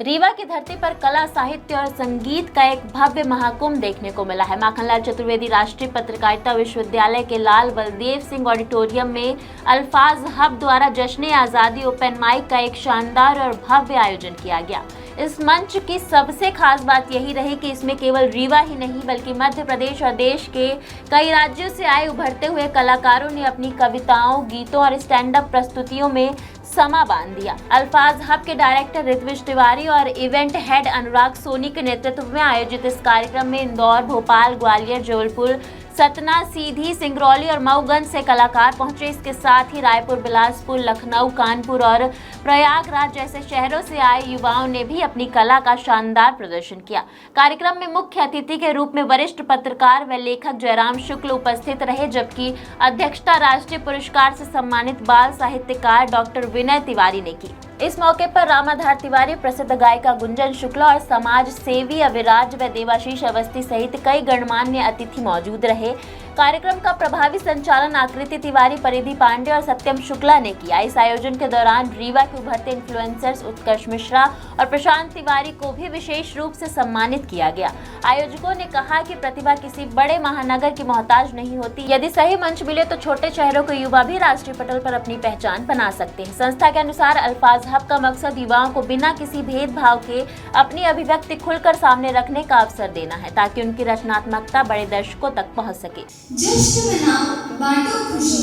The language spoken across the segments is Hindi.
रीवा की धरती पर कला, साहित्य और संगीत का एक भव्य महाकुंभ देखने को मिला है। माखनलाल चतुर्वेदी राष्ट्रीय पत्रकारिता विश्वविद्यालय के लाल बलदेव सिंह ऑडिटोरियम में अल्फाज हब द्वारा जश्न आज़ादी ओपन माइक का एक शानदार और भव्य आयोजन किया गया। इस मंच की सबसे खास बात यही रही कि इसमें केवल रीवा ही नहीं बल्कि मध्य प्रदेश और देश के कई राज्यों से आए उभरते हुए कलाकारों ने अपनी कविताओं, गीतों और स्टैंड अप प्रस्तुतियों में समा बांध दिया। अल्फाज हब के डायरेक्टर ऋत्विज तिवारी और इवेंट हेड अनुराग सोनी के नेतृत्व में आयोजित इस कार्यक्रम में इंदौर, भोपाल, ग्वालियर, जबलपुर, सतना, सीधी, सिंगरौली और मऊगंज से कलाकार पहुंचे। इसके साथ ही रायपुर, बिलासपुर, लखनऊ, कानपुर और प्रयागराज जैसे शहरों से आए युवाओं ने भी अपनी कला का शानदार प्रदर्शन किया। कार्यक्रम में मुख्य अतिथि के रूप में वरिष्ठ पत्रकार व लेखक जयराम शुक्ल उपस्थित रहे, जबकि अध्यक्षता राष्ट्रीय पुरस्कार से सम्मानित बाल साहित्यकार डॉक्टर विनय तिवारी ने की। इस मौके पर रामाधार तिवारी, प्रसिद्ध गायिका गुंजन शुक्ला और समाज सेवी अविराज व देवाशीष अवस्थी सहित कई गणमान्य अतिथि मौजूद रहे। कार्यक्रम का प्रभावी संचालन आकृति तिवारी, परिधि पांडे और सत्यम शुक्ला ने किया। इस आयोजन के दौरान रीवा के उभरते इन्फ्लुएंसर्स उत्कर्ष मिश्रा और प्रशांत तिवारी को भी विशेष रूप से सम्मानित किया गया। आयोजकों ने कहा कि प्रतिभा किसी बड़े महानगर की मोहताज नहीं होती। यदि सही मंच मिले तो छोटे शहरों के युवा भी राष्ट्रीय पटल पर अपनी पहचान बना सकते हैं। संस्था के अनुसार अल्फाज हब का मकसद युवाओं को बिना किसी भेदभाव के अपनी अभिव्यक्ति खुलकर सामने रखने का अवसर देना है, ताकि उनकी रचनात्मकता बड़े दर्शकों तक पहुंच सके। जश्न मनाओ, बांटो खुशी,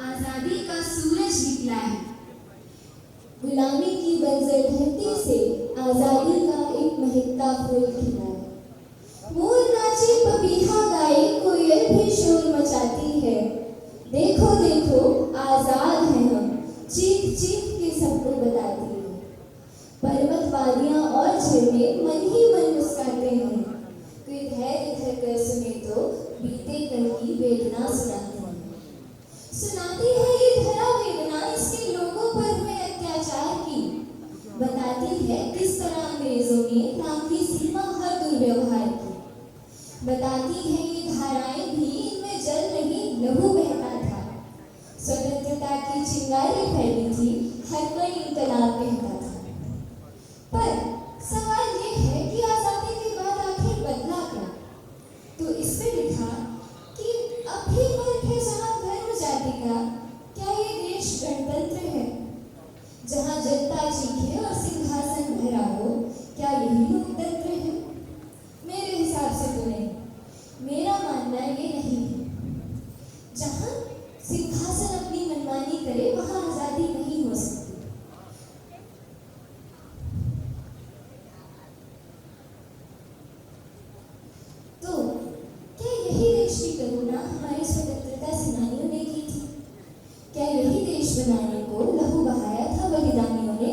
आजादी का सूरज निकला है। गुलामी की बंजर धरती से आजादी का एक महकता फूल खिला है। मोर नाचे, पपीहा गाए, कोयल भी शोर मचाती है। देखो देखो आजाद हैं हम, चीख चीख के सबको बताती है। पर्वत, वादियां और झरने मन ही मन मुस्काते हैं। कोई धैर्य धर कर सुने तो बीते कल की वेदना सुनाती है ये धरा वेदना, इसके लोगों पर हुए अत्याचार की। बताती है किस तरह अंग्रेजों ने लांघी सीमा हर दुर्व्यवहार की। बताती है ये धाराएं भी, इनमें जल नहीं लहू बहता था। स्वतंत्रता की चिंगारी फैली थी, हर कोई इंकलाब कहता था। पर सवाल ये है कि आजादी के बाद आखिर बदला क्या? तो इसमें लिखा कि अब भी मुल्क है जहाँ धर्म जाति का, क्या ये देश गणतंत्र है? जहाँ जनता चीखे और सिंहासन भरा हो, क्या यही लोकतंत्र है? मेरे हिसाब से तो नहीं। मेरा मानना ये नहीं है। जहाँ सिंहासन अपनी मनमानी करे वहाँ आजादी नहीं हो सकती। तो क्या यही देश की करुणा हमारे स्वतंत्रता सेनानियों ने की थी? क्या यही देश बनाने को लहू बहाया था बलिदानियों ने?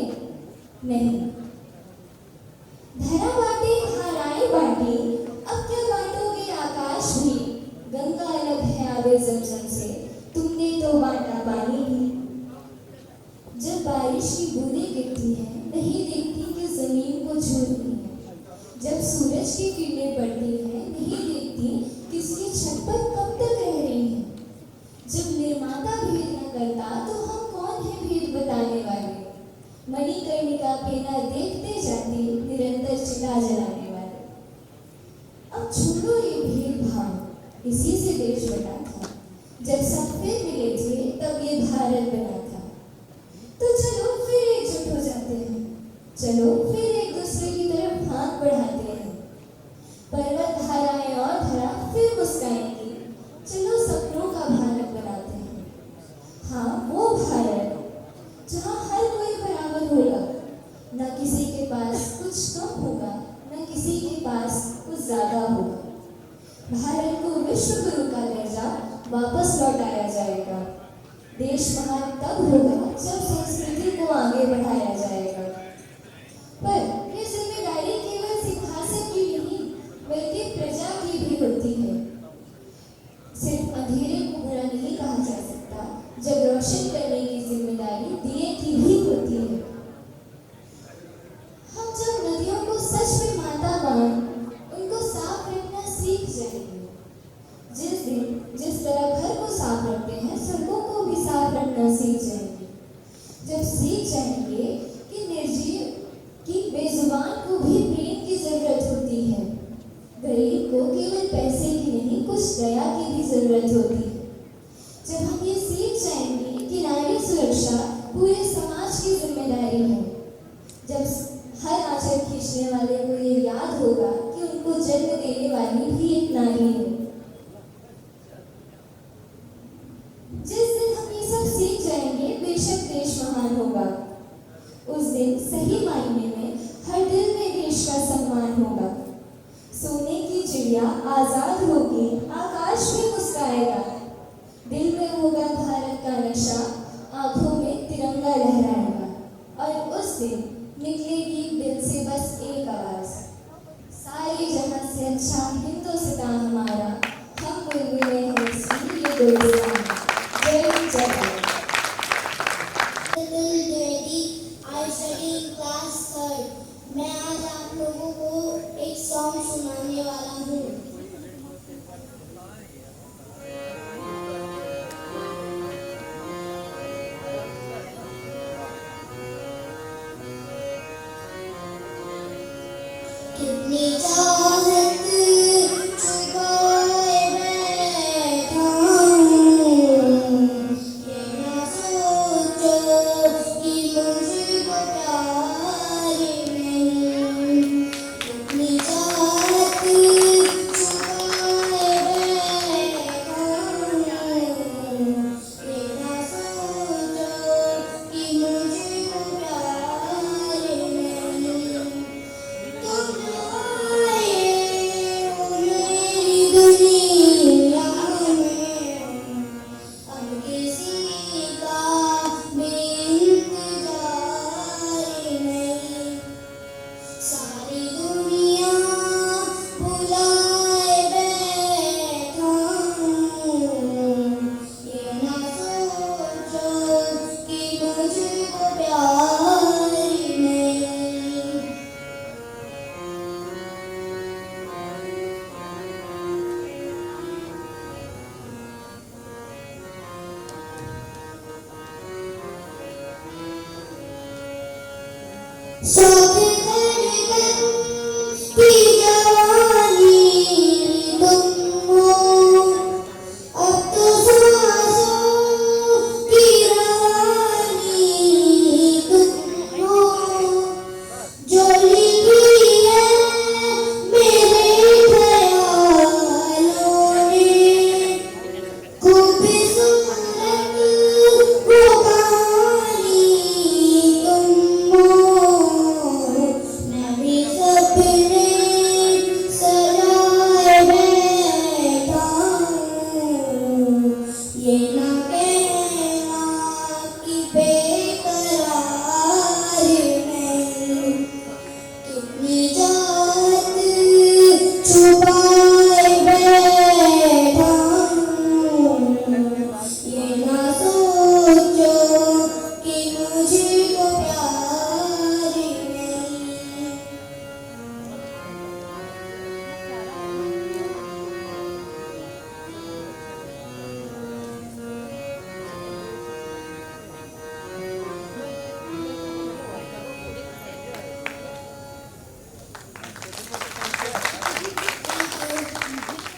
नहीं। धरा बांटे, धाराएं बांटे, अब क्या बांटोगे आकाश भी? गंगा अलग है आबे ज़मज़म से, तुमने तो बांटा पानी भी। जब बारिश की बूंदें गिरती हैं, नहीं देखती कि जमीन को छू रही है। जब सूरज की किरणें पड़ती हैं, नहीं देखती कि इसकी छत पर कब तक रह रही है। जब निर्माता भेद न करता तो हम कौन है भेद बताने वाले? मणिकर्णिका पेना देखते जाते, निरंतर चिता जलाने वाले। अब छोड़ो ये भेदभाव, इसी से देश बना था। जब सब फिर मिले थे तब ये भारत बना था। तो चलो फिर एकजुट हो जाते हैं, चलो फिर एक दूसरे की तरफ हाथ बढ़ाते हैं। पर्वत, धाराएं और धरा फिर मुस्काएंगी, चलो सपनों का भारत बनाते हैं। हाँ, वो भारत जहाँ हर कोई बराबर होगा, न किसी के पास कुछ कम होगा, न किसी के पास कुछ ज्यादा होगा। भारत को विश्व गुरु का दर्जा वापस लौटाया जाएगा। देश महान तब होगा जब संस्कृति को आगे बढ़ाया जाएगा। पर ये जिम्मेदारी केवल सिंहासन की नहीं बल्कि प्रजा की भी होती है। सिर्फ अंधेरे को बुरा नहीं कहा जा सकता जब रोशन करने की जिम्मेदारी दिए की भी होती है। हम जब नदियों को सच में माता मान उनको साफ रखना सीख जाएंगे। जिस दिन जिस तरह घर को साफ रखते हैं, सड़कों को भी साफ रखना सीख जाएंगे। जब सीख जाएंगे है। गरीब को केवल पैसे की नहीं, कुछ दया की भी जरूरत होती है। जब हम ये सीख जाएंगे कि नारी सुरक्षा पूरे समाज की जिम्मेदारी है, जब हर आंचल खींचने वाले को ये याद होगा कि उनको जन्म देने वाली भी एक नारी है। जिस दिन हम ये सब सीख जाएंगे, बेशक देश महान होगा। उस दिन सही मायने में हर दिल में देश का सम्मान होगा। सोने की चिड़िया आजाद होगी, आकाश में मुस्काएगा। दिल में होगा भारत का नशा, आंखों में तिरंगा लहराएगा। और उस दिन निकलेगी दिल से बस एक आवाज, सारे जहां से अच्छा हिंदुस्तान हमारा, हम बुलबुलें हैं इसकी ये गुलिस्तान। जय हिंद, जय Bharat. I study in class 3rd। मैं आज आप लोगों को एक सॉन्ग सुनाने वाला हूँ। कितनी